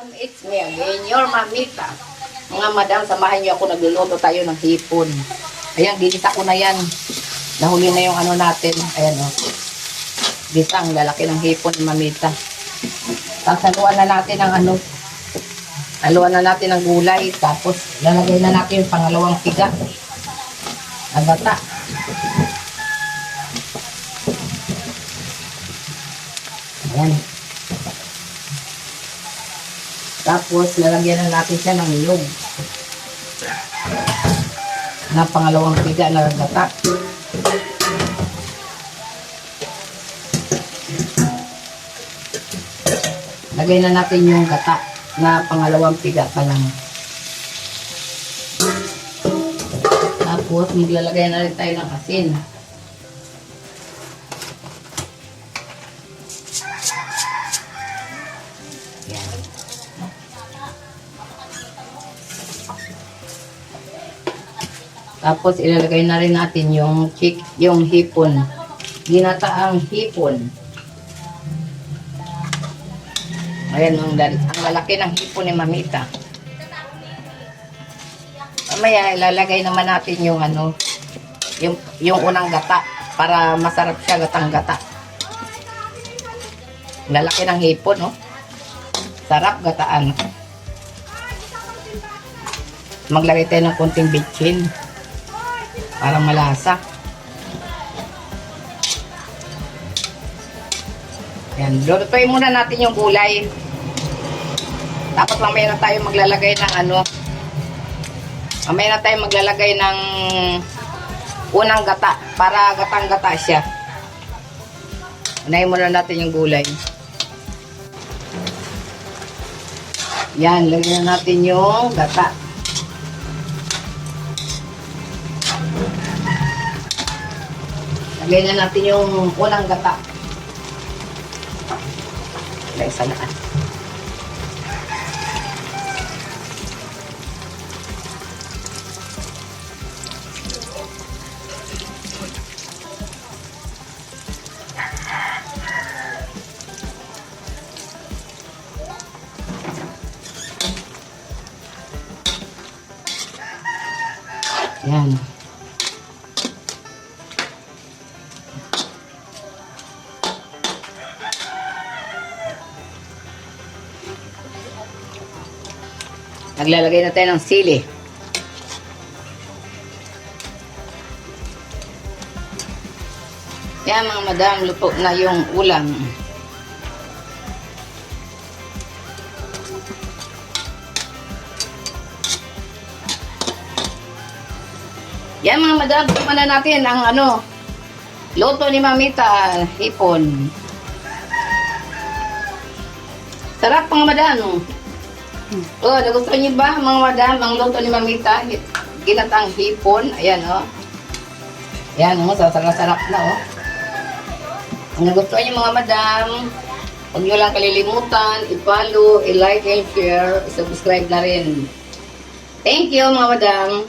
madam, it's me again, your mamita. Mga madam, samahan niyo ako, nagluluto tayo ng hipon. Ayan, ginisa ko na yan. Nahuli na yung ano natin. Ayan o. Gisang, lalaki ng hipon ni mamita. Tapos haluan na natin ang ano. Haluan na natin ang gulay. Tapos lalagay na natin yung pangalawang piga. Ang gata. Ayan. Tapos, lalagyan na natin siya ng niyog. Na pangalawang piga na gata. Lagay na natin yung gata na pangalawang piga pa lang. Tapos, maglalagay na rin tayo ng asin. Tapos ilalagay na rin natin yung hipon. Ginataang hipon. Ayan, ang lalaki ng hipon ni mamita. Mamaya ilalagay naman natin yung ano, yung unang gata para masarap siya, gatang-gata. Lalaki ng hipon, oh. Sarap gataan. Maglagay tayo ng konting bitchin. Para malasa. Yan. Lulutuin muna natin yung gulay. Tapos mamaya na tayo maglalagay ng ano. Mamaya na tayo maglalagay ng unang gata. Para gatang-gata siya. Unahin muna natin yung gulay. Yan. Lagyan na natin yung gata. Lagyan na natin yung unang gata. Lagay sa laan. Yan. Naglalagay na tayo ng sili. Yan mga madam, luto na yung ulam. Yan mga madam, tuman na natin ang ano, luto ni mamita, hipon. Sarap mga madam. Oh, nagustuhan niyo ba mga madam ang luto ni mamita? Ginatang hipon. Ayan oh. Ayan oh, sarap na oh. Kung nagustuhan niyo mga madam, huwag niyo lang kalilimutan, i-follow, i-like and share, i-subscribe na rin. Thank you mga madam.